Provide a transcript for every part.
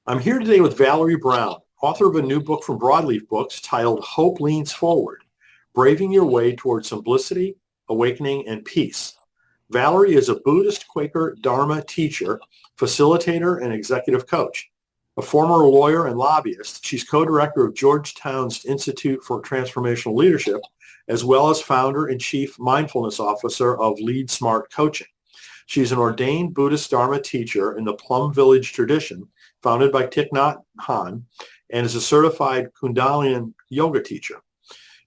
I'm here today with Valerie Brown, author of a new book from Broadleaf Books titled Hope Leans Forward, Braving Your Way Toward Simplicity, Awakening, and Peace. Valerie is a Buddhist Quaker Dharma teacher, facilitator, and executive coach. A former lawyer and lobbyist, she's co-director of Georgetown's Institute for Transformational Leadership, as well as founder and chief mindfulness officer of Lead Smart Coaching. She's an ordained Buddhist Dharma teacher in the Plum Village tradition, founded by Thich Nhat Hanh, and is a certified Kundalini yoga teacher.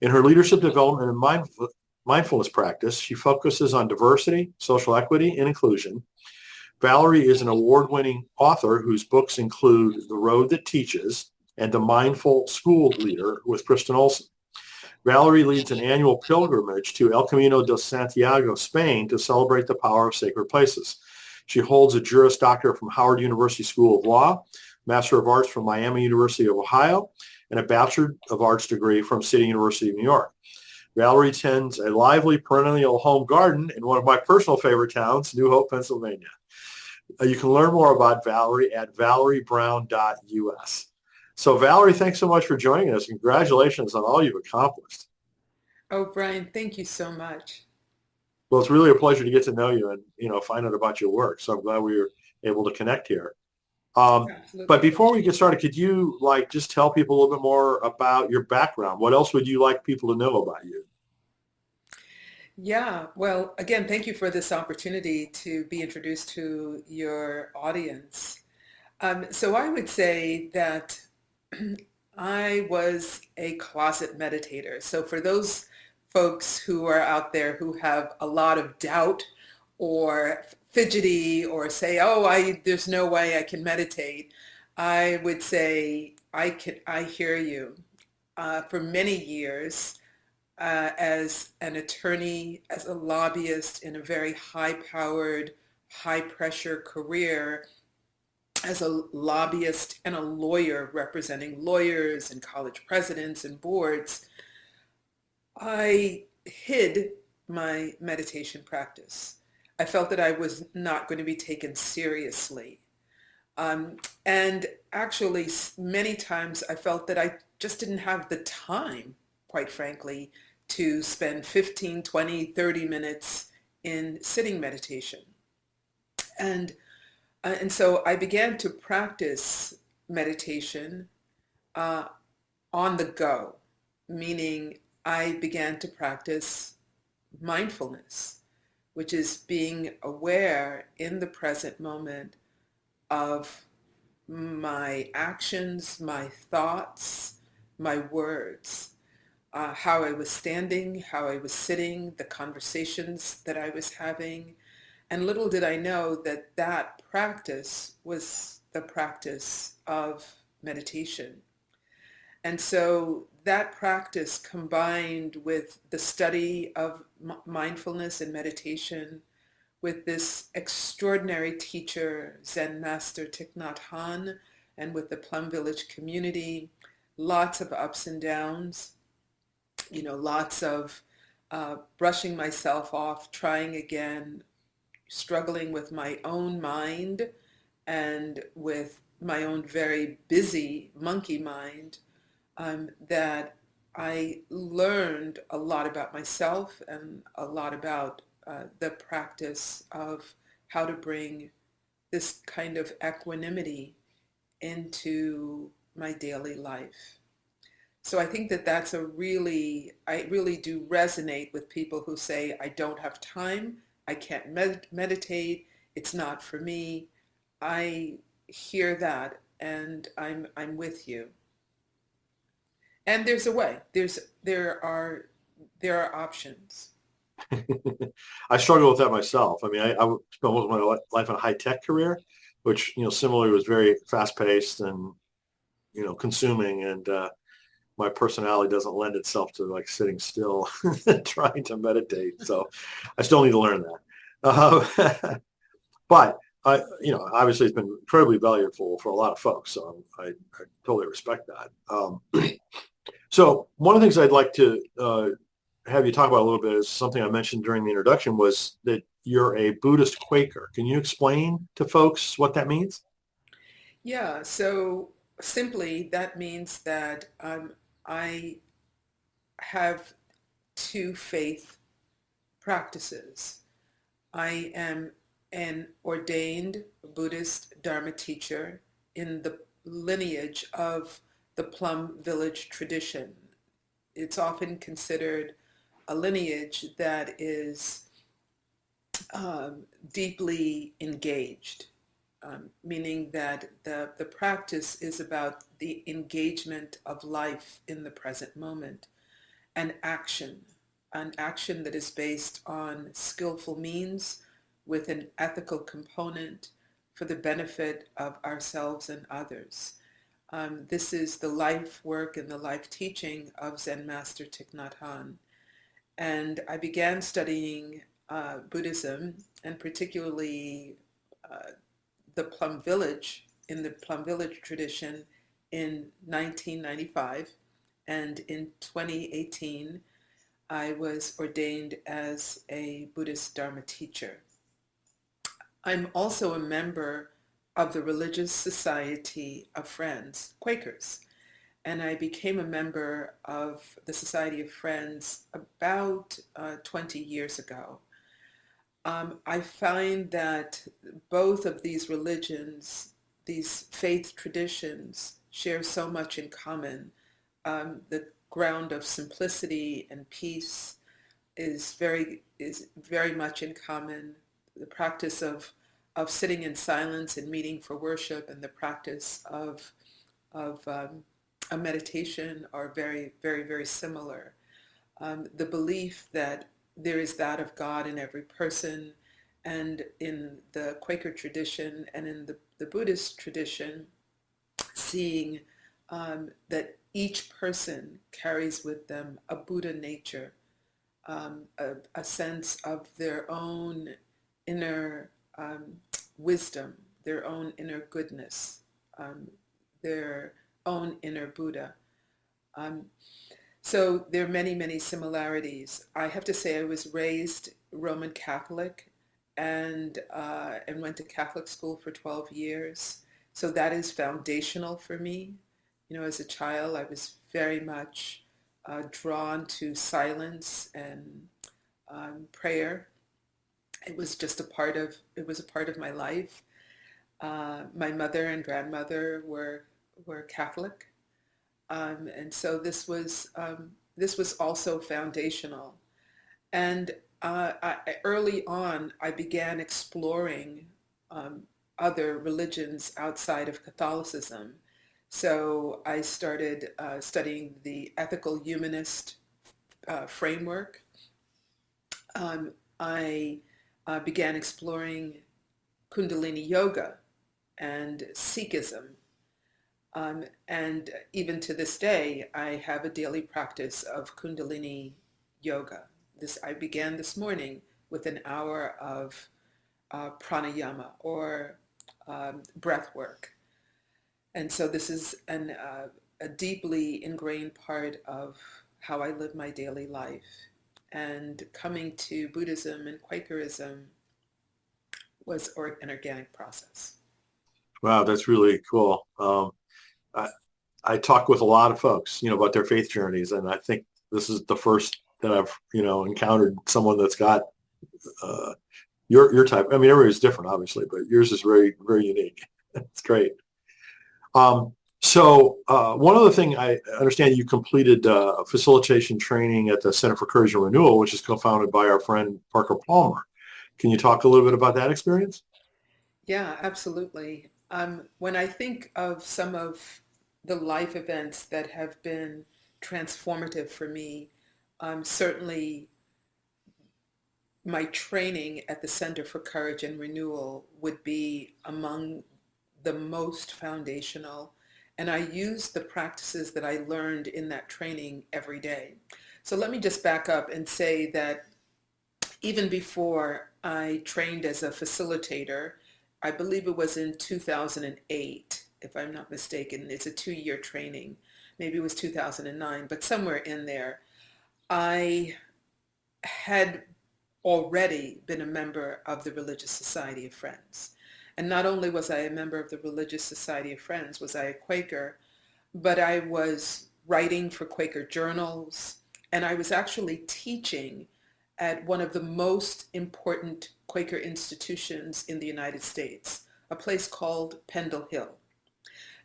In her leadership development and mindfulness practice, she focuses on diversity, social equity, and inclusion. Valerie is an award-winning author whose books include The Road That Teaches and The Mindful School Leader with Kristen Olson. Valerie leads an annual pilgrimage to El Camino de Santiago, Spain, to celebrate the power of sacred places. She holds a Juris Doctor from Howard University School of Law, Master of Arts from Miami University of Ohio, and a Bachelor of Arts degree from City University of New York. Valerie tends a lively perennial home garden in one of my personal favorite towns, New Hope, Pennsylvania. You can learn more about Valerie at valeriebrown.us. So Valerie, thanks so much for joining us. Congratulations on all you've accomplished. Oh, Brian, thank you so much. Well, it's really a pleasure to get to know you and, find out about your work. So I'm glad we were able to connect here. But Absolutely. before we get started, could you just tell people a little bit more about your background? What else would you like people to know about you? Yeah, well, again, thank you for this opportunity to be introduced to your audience. So I would say that I was a closet meditator. So for those folks who are out there who have a lot of doubt or fidgety or say, oh, there's no way I can meditate, I would say I hear you. For many years, as an attorney, as a lobbyist in a very high-powered, high-pressure career, as a lobbyist and a lawyer representing lawyers and college presidents and boards, I hid my meditation practice. I felt that I was not going to be taken seriously. And actually, many times I felt that I just didn't have the time, quite frankly, to spend 15, 20, 30 minutes in sitting meditation. And and so I began to practice meditation uh, on the go, meaning I began to practice mindfulness, which is being aware in the present moment of my actions, my thoughts, my words, how I was standing, how I was sitting, the conversations that I was having. And little did I know that that practice was the practice of meditation. And so that practice combined with the study of mindfulness and meditation with this extraordinary teacher, Zen master Thich Nhat Hanh, and with the Plum Village community, lots of ups and downs, lots of brushing myself off, trying again, struggling with my own mind and with my own very busy monkey mind, that I learned a lot about myself and a lot about the practice of how to bring this kind of equanimity into my daily life. So I think that I really do resonate with people who say, I don't have time, I can't meditate, it's not for me. I hear that and I'm with you. And there's a way. There are options. I struggle with that myself. I mean, I spent most of my life in a high-tech career, which, similarly was very fast-paced and, consuming. And my personality doesn't lend itself to sitting still trying to meditate. So I still need to learn that. But obviously it's been incredibly valuable for a lot of folks. So I totally respect that. So one of the things I'd like to have you talk about a little bit is something I mentioned during the introduction was that you're a Buddhist Quaker. Can you explain to folks what that means? Yeah, so simply that means that I have two faith practices. I am an ordained Buddhist Dharma teacher in the lineage of the Plum Village tradition. It's often considered a lineage that is deeply engaged, meaning that the practice is about the engagement of life in the present moment and an action that is based on skillful means with an ethical component for the benefit of ourselves and others. This is the life work and the life teaching of Zen Master Thich Nhat Hanh. And I began studying Buddhism, and particularly uh, the Plum Village, in the Plum Village tradition, in 1995. And in 2018, I was ordained as a Buddhist Dharma teacher. I'm also a member of the Religious Society of Friends, Quakers, and I became a member of the Society of Friends about 20 years ago. I find that both of these religions, these faith traditions, share so much in common. The ground of simplicity and peace is very much in common. The practice of sitting in silence and meeting for worship, and the practice of a meditation are very, very, very similar. The belief that there is that of God in every person, and in the Quaker tradition and in the Buddhist tradition, seeing that each person carries with them a Buddha nature, a sense of their own inner wisdom, their own inner goodness, um, their own inner Buddha. Um, so there are many, many similarities. I have to say I was raised Roman Catholic and went to Catholic school for 12 years. So that is foundational for me. You know, as a child, I was very much drawn to silence and prayer. It was a part of my life. My mother and grandmother were Catholic, and so this was also foundational. And early on, I began exploring um, other religions outside of Catholicism. So I started studying the ethical humanist framework. I began exploring Kundalini Yoga and Sikhism. And even to this day, I have a daily practice of Kundalini Yoga. I began this morning with an hour of pranayama, or breath work. And so this is a deeply ingrained part of how I live my daily life. And coming to Buddhism and Quakerism was an organic process. Wow, that's really cool. I, I talk with a lot of folks, about their faith journeys, and I think this is the first that I've, encountered someone that's got uh, your type. I mean, everybody's different, obviously, but yours is very, very unique. It's great. So one other thing, I understand you completed facilitation training at the Center for Courage and Renewal, which is co-founded by our friend Parker Palmer. Can you talk a little bit about that experience? Yeah, absolutely. When I think of some of the life events that have been transformative for me, certainly my training at the Center for Courage and Renewal would be among the most foundational. And I use the practices that I learned in that training every day. So let me just back up and say that even before I trained as a facilitator, I believe it was in 2008, if I'm not mistaken. It's a 2-year training. Maybe it was 2009, but somewhere in there. I had already been a member of the Religious Society of Friends. And not only was I a member of the Religious Society of Friends, was I a Quaker, but I was writing for Quaker journals, and I was actually teaching at one of the most important Quaker institutions in the United States, a place called Pendle Hill.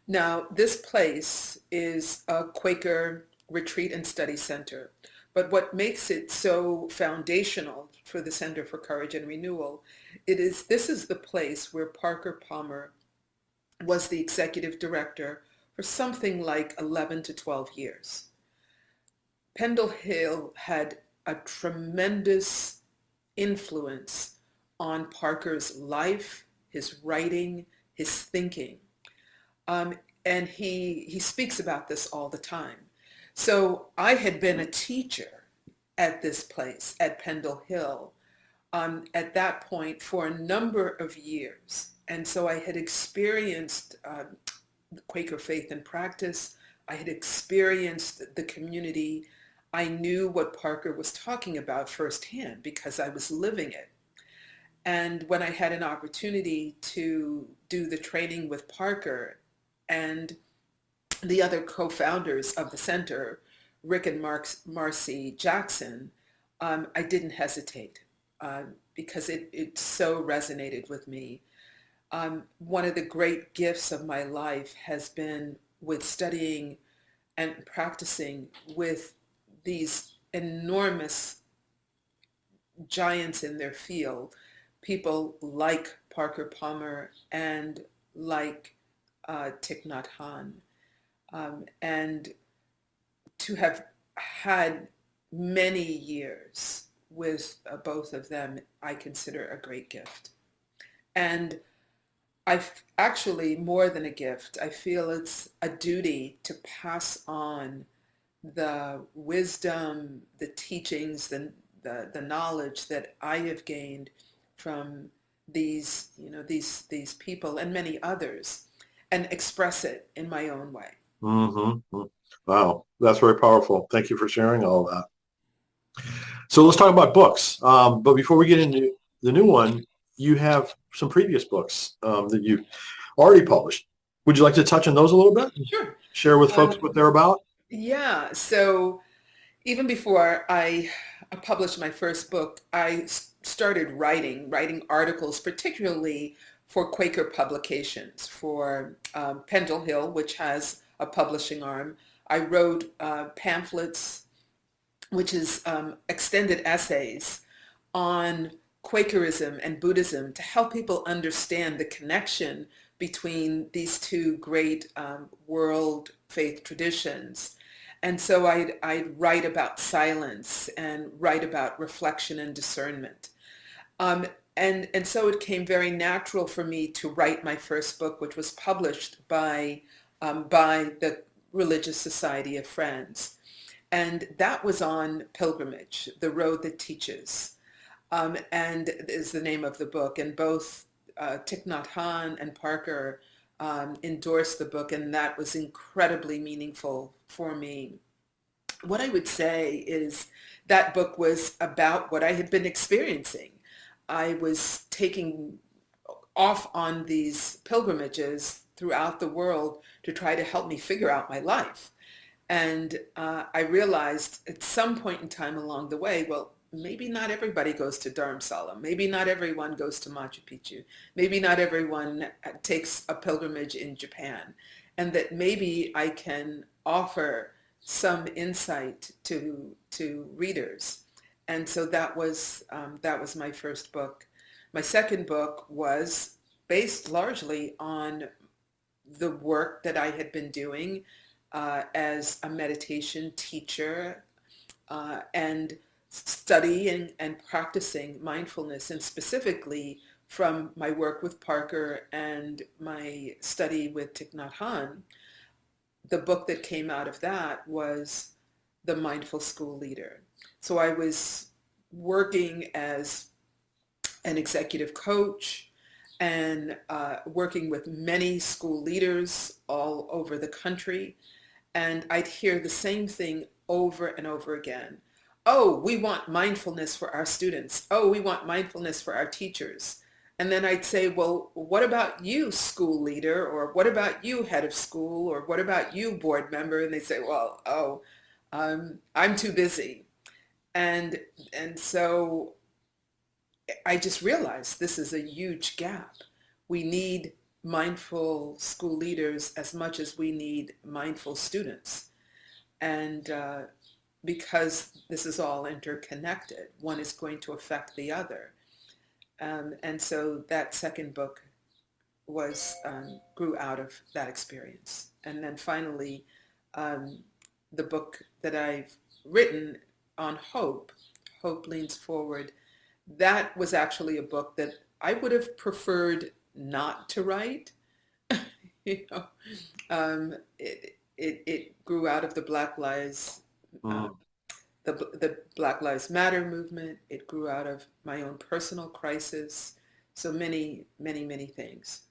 Now, this place is a Quaker retreat and study center, but what makes it so foundational for the Center for Courage and Renewal, this is the place where Parker Palmer was the executive director for something like 11 to 12 years. Pendle Hill had a tremendous influence on Parker's life, his writing, his thinking. And he speaks about this all the time. So I had been a teacher at this place, at Pendle Hill, at that point for a number of years. And so I had experienced Quaker faith and practice. I had experienced the community. I knew what Parker was talking about firsthand because I was living it. And when I had an opportunity to do the training with Parker and the other co-founders of the center, Rick and Marcy Jackson, I didn't hesitate because it so resonated with me. One of the great gifts of my life has been with studying and practicing with these enormous giants in their field, people like Parker Palmer and like Thich Nhat Hanh, and to have had many years with both of them, I consider a great gift. And I've actually, more than a gift, I feel it's a duty to pass on the wisdom, the teachings, the knowledge that I have gained from these people and many others, and express it in my own way. Mm-hmm. Wow, that's very powerful. Thank you for sharing all that. So let's talk about books. But before we get into the new one, you have some previous books that you already published. Would you like to touch on those a little bit? Sure. Share with folks what they're about? Yeah. So even before I published my first book, I started writing articles, particularly for Quaker publications, for Pendle Hill, which has a publishing arm. I wrote pamphlets, which is extended essays on Quakerism and Buddhism to help people understand the connection between these two great world faith traditions. And so I'd write about silence and write about reflection and discernment. And so it came very natural for me to write my first book, which was published by the Religious Society of Friends. And that was on pilgrimage, the road that teaches, and is the name of the book. And both Thich Nhat Hanh and Parker endorsed the book, and that was incredibly meaningful for me. What I would say is that book was about what I had been experiencing. I was taking off on these pilgrimages throughout the world to try to help me figure out my life. And I realized at some point in time along the way, well, maybe not everybody goes to Dharamsala. Maybe not everyone goes to Machu Picchu. Maybe not everyone takes a pilgrimage in Japan. And that maybe I can offer some insight to readers. And so that was my first book. My second book was based largely on the work that I had been doing as a meditation teacher and studying and practicing mindfulness, and specifically from my work with Parker and my study with Thich Nhat Hanh. The book that came out of that was The Mindful School Leader. So I was working as an executive coach and working with many school leaders all over the country. And I'd hear the same thing over and over again. Oh, we want mindfulness for our students. Oh, we want mindfulness for our teachers. And then I'd say, well, what about you, school leader? Or what about you, head of school? Or what about you, board member? And they say, well, I'm too busy. And and so I just realized this is a huge gap. We need mindful school leaders as much as we need mindful students. And because this is all interconnected, one is going to affect the other. And so that second book was grew out of that experience. And then finally, um, the book that I've written on hope, Hope Leans Forward, that was actually a book that I would have preferred not to write. you know, it grew out of the uh, Mm. the Black Lives Matter movement. It grew out of my own personal crisis. So many, many, many things.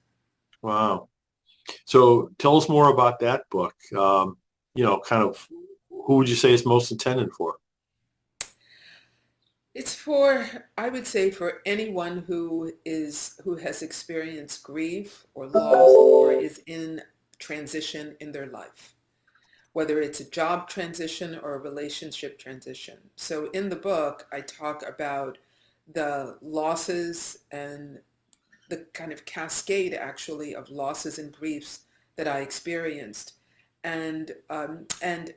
Wow. So tell us more about that book. Kind of who would you say it's most intended for? It's for, I would say, for anyone who has experienced grief or loss or is in transition in their life, whether it's a job transition or a relationship transition. So in the book, I talk about the losses and the kind of cascade actually of losses and griefs that I experienced, and and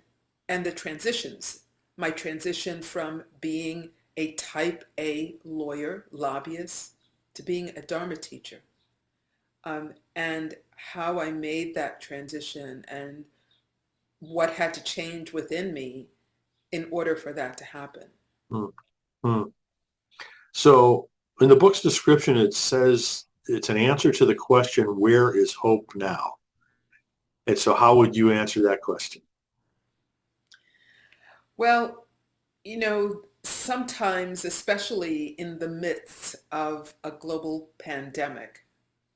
the transitions. My transition from being a type A lawyer, lobbyist, to being a Dharma teacher, and how I made that transition and what had to change within me in order for that to happen. Mm. Mm. So in the book's description, it says it's an answer to the question, where is hope now? And so how would you answer that question? Well, sometimes, especially in the midst of a global pandemic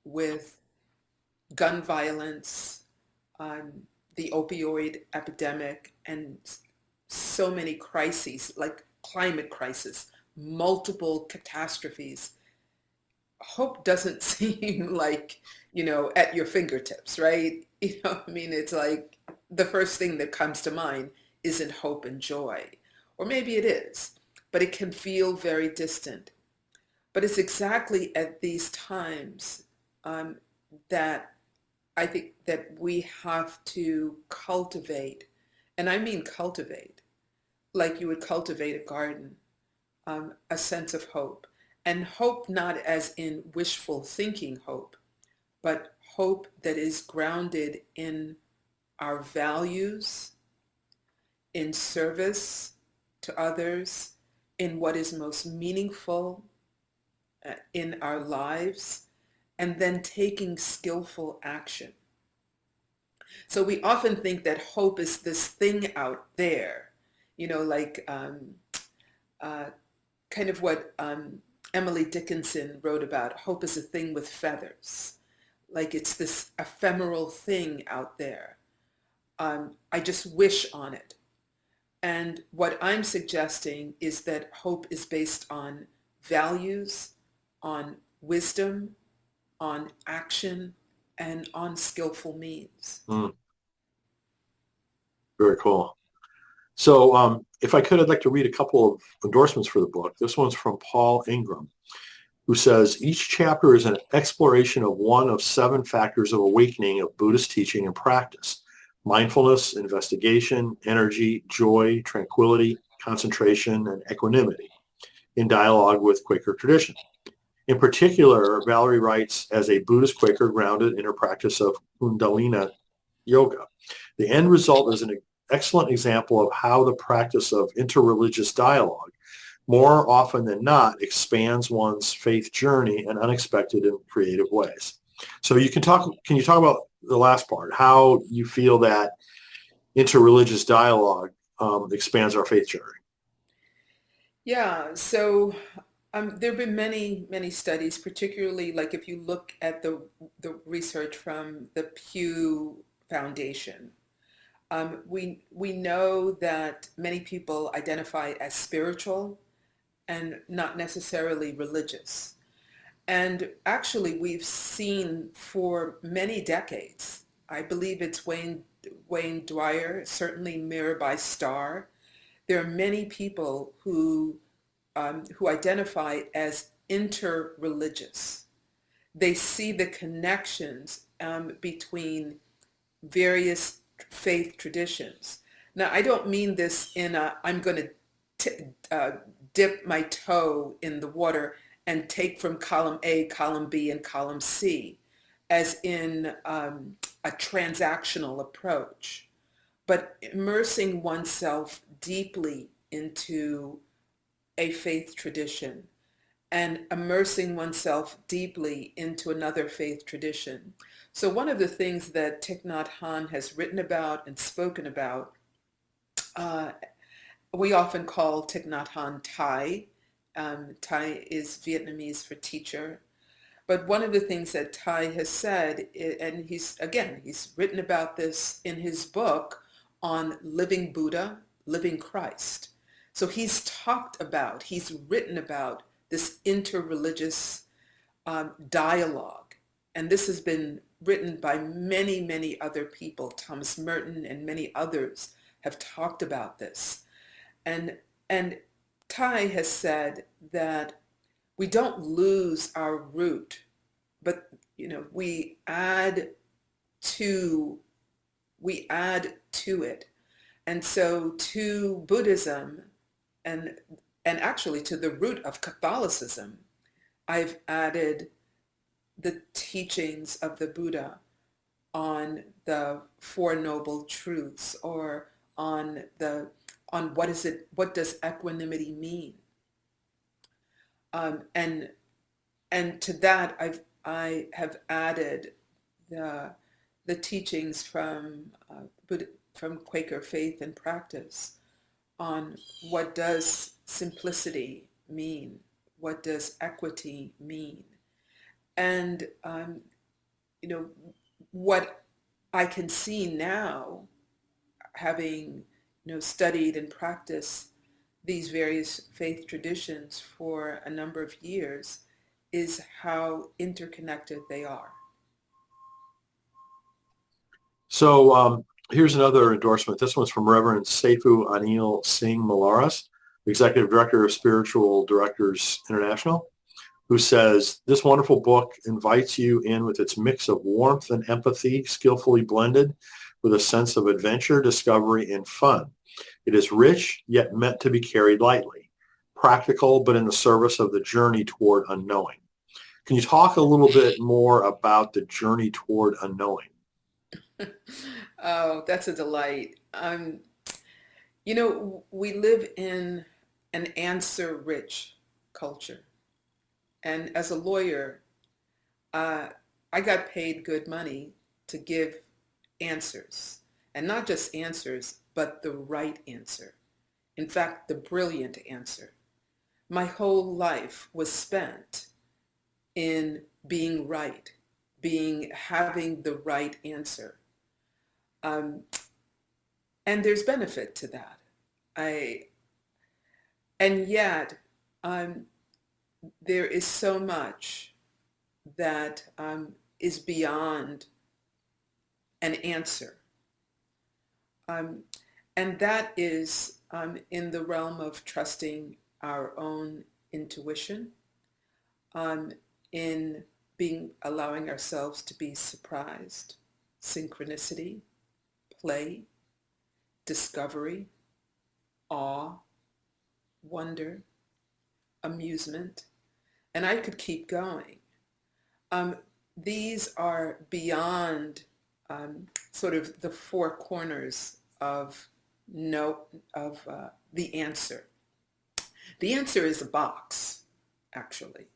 with gun violence, um, the opioid epidemic, and so many crises like climate crisis, multiple catastrophes, hope doesn't seem like, at your fingertips, right? I mean, it's like the first thing that comes to mind isn't hope and joy. Or maybe it is, but it can feel very distant. But it's exactly at these times um, that I think that we have to cultivate, and I mean cultivate, like you would cultivate a garden, a sense of hope. And hope not as in wishful thinking hope, but hope that is grounded in our values, in service to others, in what is most meaningful in our lives, and then taking skillful action. So we often think that hope is this thing out there, like uh, kind of what Emily Dickinson wrote about. Hope is a thing with feathers, like it's this ephemeral thing out there. I just wish on it. And what I'm suggesting is that hope is based on values, on wisdom, on action, and on skillful means. Mm, very cool. So if I could, I'd like to read a couple of endorsements for the book. This one's from Paul Ingram, who says, each chapter is an exploration of one of 7 factors of awakening of Buddhist teaching and practice: mindfulness, investigation, energy, joy, tranquility, concentration, and equanimity, in dialogue with Quaker tradition. In particular, Valerie writes as a Buddhist Quaker grounded in her practice of Kundalini yoga. The end result is an excellent example of how the practice of interreligious dialogue, more often than not, expands one's faith journey in unexpected and creative ways. So can you talk about the last part, how you feel that interreligious dialogue expands our faith journey? Yeah, so there have been many, many studies, particularly like if you look at the research from the Pew Foundation. We know that many people identify as spiritual and not necessarily religious. And actually, we've seen for many decades, I believe it's Wayne Dwyer, certainly Mirabai Starr, there are many people who identify as interreligious. They see the connections between various faith traditions. Now, I don't mean this in a, I'm going to dip my toe in the water and take from column A, column B, and column C, as in a transactional approach, but immersing oneself deeply into a faith tradition and immersing oneself deeply into another faith tradition. So one of the things that Thich Nhat Hanh has written about and spoken about, uh, we often call Thich Nhat Hanh Thai. Thai is Vietnamese for teacher. But one of the things that Thai has said, and he's written about this in his book on Living Buddha, Living Christ. So he's written about this interreligious dialogue. And this has been written by many, many other people. Thomas Merton and many others have talked about this. And Thai has said that we don't lose our root, but we add to it. And so to Buddhism and actually to the root of Catholicism, I've added the teachings of the Buddha on the Four Noble Truths, or on what does equanimity mean? And to that I have added the teachings from Quaker faith and practice on what does simplicity mean, what does equity mean, and what I can see now, having studied and practiced these various faith traditions for a number of years, is how interconnected they are. So here's another endorsement. This one's from Reverend Seifu Anil Singh Malaras, Executive Director of Spiritual Directors International, who says, this wonderful book invites you in with its mix of warmth and empathy, skillfully blended with a sense of adventure, discovery, and fun. It is rich, yet meant to be carried lightly, practical, but in the service of the journey toward unknowing. Can you talk a little bit more about the journey toward unknowing? Oh, that's a delight. We live in an answer-rich culture. And as a lawyer, I got paid good money to give answers. And not just answers, but the right answer. In fact, the brilliant answer. My whole life was spent in being right, having the right answer. And there's benefit to that. And yet, there is so much that is beyond an answer. And that is in the realm of trusting our own intuition, in allowing ourselves to be surprised, synchronicity, play, discovery, awe, wonder, amusement, and I could keep going. These are beyond sort of the four corners of the answer. The answer is a box, actually.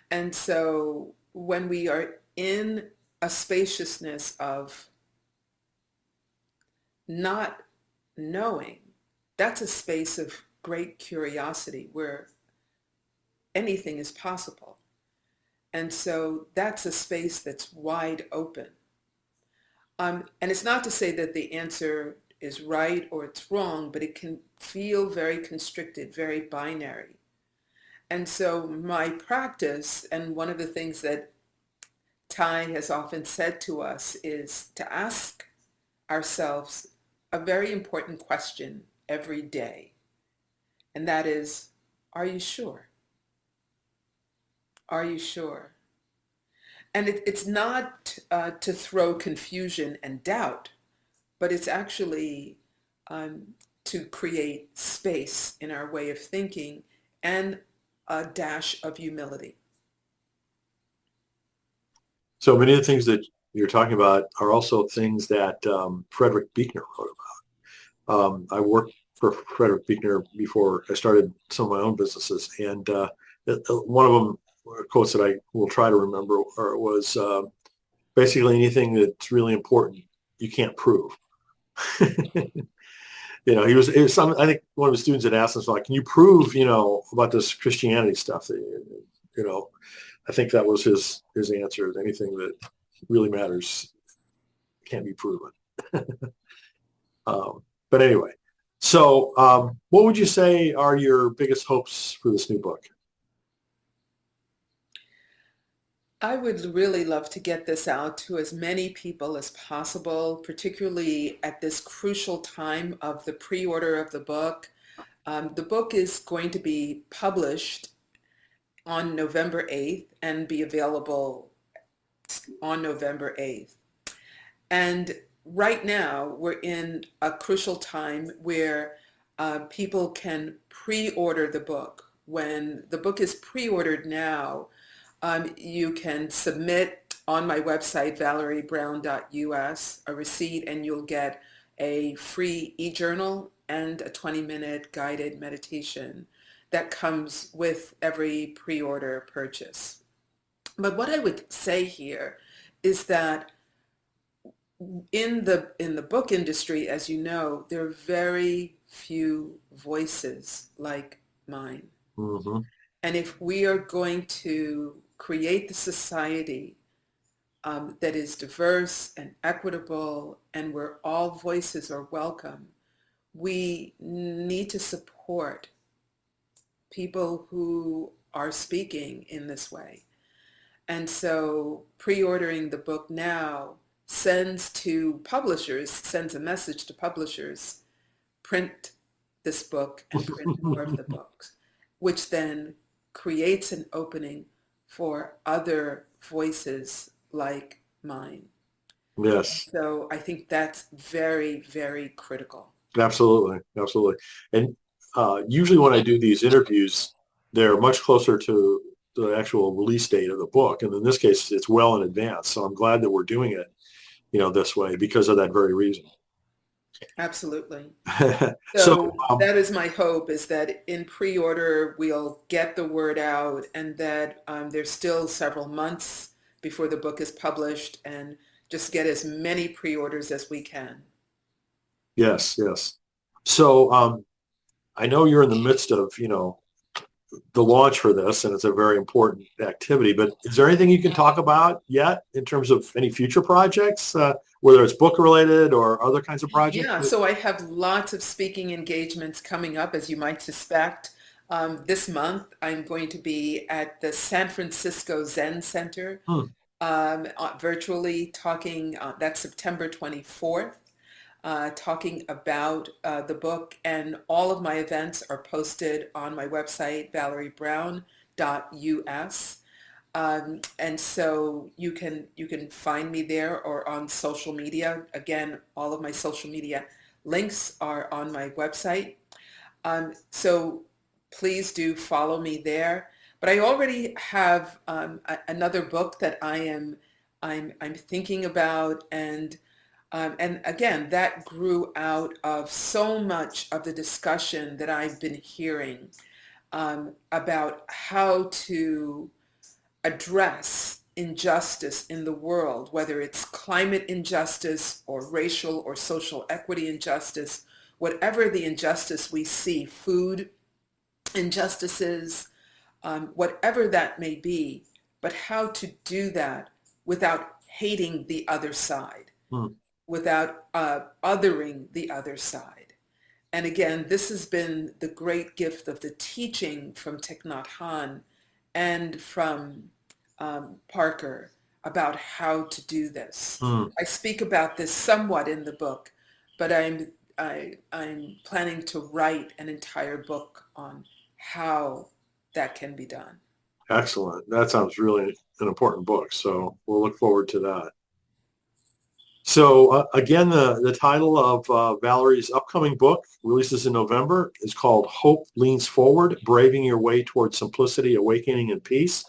And so when we are in a spaciousness of not knowing, that's a space of great curiosity where anything is possible. And so that's a space that's wide open. And it's not to say that the answer is right or it's wrong, but it can feel very constricted, very binary. And so my practice, and one of the things that Ty has often said to us, is to ask ourselves a very important question every day. And that is, are you sure? Are you sure? And it's not to throw confusion and doubt, but it's actually um, to create space in our way of thinking and a dash of humility. So many of the things that you're talking about are also things that Frederick Buechner wrote about. I worked for Frederick Buechner before I started some of my own businesses, and one of them quotes that I will try to remember was basically anything that's really important you can't prove. It was some. I think one of the students had asked us like, "Can you prove, about this Christianity stuff?" You know, I think that was his answer. Anything that really matters can't be proven. But anyway, so what would you say are your biggest hopes for this new book? I would really love to get this out to as many people as possible, particularly at this crucial time of the pre-order of the book. The book is going to be published on November 8th and be available on November 8th. And right now, we're in a crucial time where people can pre-order the book. When the book is pre-ordered now, you can submit on my website, valeriebrown.us, a receipt, and you'll get a free e-journal and a 20-minute guided meditation that comes with every pre-order purchase. But what I would say here is that in the book industry, as you know, there are very few voices like mine. Mm-hmm. And if we are going to create the society that is diverse and equitable and where all voices are welcome, we need to support people who are speaking in this way. And so pre-ordering the book now sends a message to publishers, print this book and print more of the books, which then creates an opening for other voices like mine. Yes, So I think that's very, very critical. absolutely, absolutely. And usually when I do these interviews, they're much closer to the actual release date of the book, and in this case, it's well in advance. So I'm glad that we're doing it, this way because of that very reason. Absolutely. So, So that is my hope, is that in pre-order we'll get the word out, and that there's still several months before the book is published, and just get as many pre-orders as we can. yes, yes. So I know you're in the midst of, the launch for this, and it's a very important activity. But is there anything you can talk about yet in terms of any future projects, whether it's book related or other kinds of projects? Yeah, so I have lots of speaking engagements coming up, as you might suspect. This month, I'm going to be at the San Francisco Zen Center, Hmm. virtually talking, that's September 24th, talking about the book. And all of my events are posted on my website, valeriebrown.us. And so you can find me there or on social media. Again, all of my social media links are on my website. So please do follow me there. But I already have another book that I'm thinking about, and again, that grew out of so much of the discussion that I've been hearing about how to address injustice in the world, whether it's climate injustice or racial or social equity injustice, whatever the injustice we see, food injustices, whatever that may be, but how to do that without hating the other side, Hmm. without othering the other side. And again, this has been the great gift of the teaching from Thich Nhat Hanh and from Parker about how to do this. Hmm. I speak about this somewhat in the book, but I'm planning to write an entire book on how that can be done. Excellent. That sounds really an important book. So we'll look forward to that. So again, the title of Valerie's upcoming book releases in November is called Hope Leans Forward, Braving Your Way Towards Simplicity, Awakening, and Peace.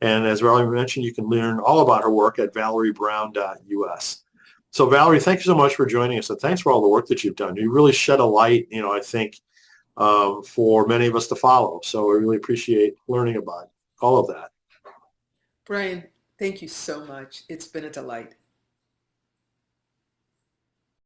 And as Valerie mentioned, you can learn all about her work at valeriebrown.us. So Valerie, thank you so much for joining us, and thanks for all the work that you've done. You really shed a light, I think, for many of us to follow. So I really appreciate learning about all of that. Brian, thank you so much. It's been a delight.